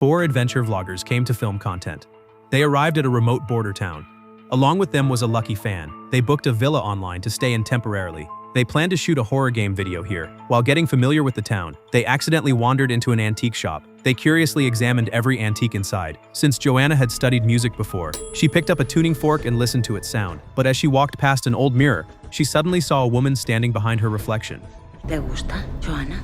4 adventure vloggers came to film content. They arrived at a remote border town. Along with them was a lucky fan. They booked a villa online to stay in temporarily. They planned to shoot a horror game video here. While getting familiar with the town, they accidentally wandered into an antique shop. They curiously examined every antique inside. Since Joanna had studied music before, she picked up a tuning fork and listened to its sound. But as she walked past an old mirror, she suddenly saw a woman standing behind her reflection. ¿Te gusta, Joanna?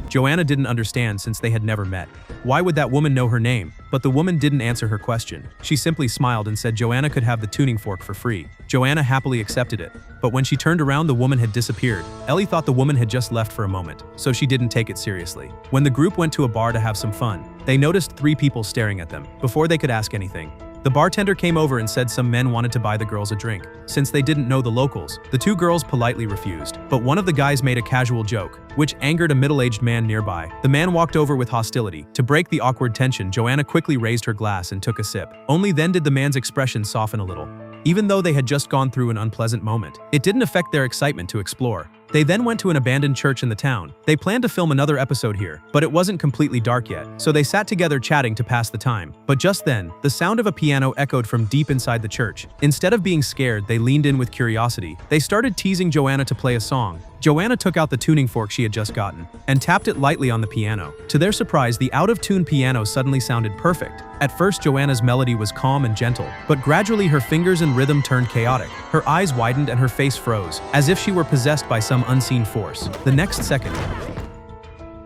Joanna didn't understand since they had never met. Why would that woman know her name? But the woman didn't answer her question. She simply smiled and said Joanna could have the tuning fork for free. Joanna happily accepted it. But when she turned around, the woman had disappeared. Ellie thought the woman had just left for a moment, so she didn't take it seriously. When the group went to a bar to have some fun, they noticed 3 people staring at them. Before they could ask anything, the bartender came over and said some men wanted to buy the girls a drink. Since they didn't know the locals, the 2 girls politely refused. But one of the guys made a casual joke, which angered a middle-aged man nearby. The man walked over with hostility. To break the awkward tension, Joanna quickly raised her glass and took a sip. Only then did the man's expression soften a little. Even though they had just gone through an unpleasant moment, it didn't affect their excitement to explore. They then went to an abandoned church in the town. They planned to film another episode here, but it wasn't completely dark yet, so they sat together chatting to pass the time. But just then, the sound of a piano echoed from deep inside the church. Instead of being scared, they leaned in with curiosity. They started teasing Joanna to play a song. Joanna took out the tuning fork she had just gotten and tapped it lightly on the piano. To their surprise, the out-of-tune piano suddenly sounded perfect. At first, Joanna's melody was calm and gentle, but gradually her fingers and rhythm turned chaotic. Her eyes widened and her face froze, as if she were possessed by some unseen force. The next second,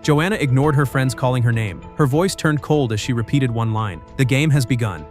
Joanna ignored her friends calling her name. Her voice turned cold as she repeated one line. The game has begun.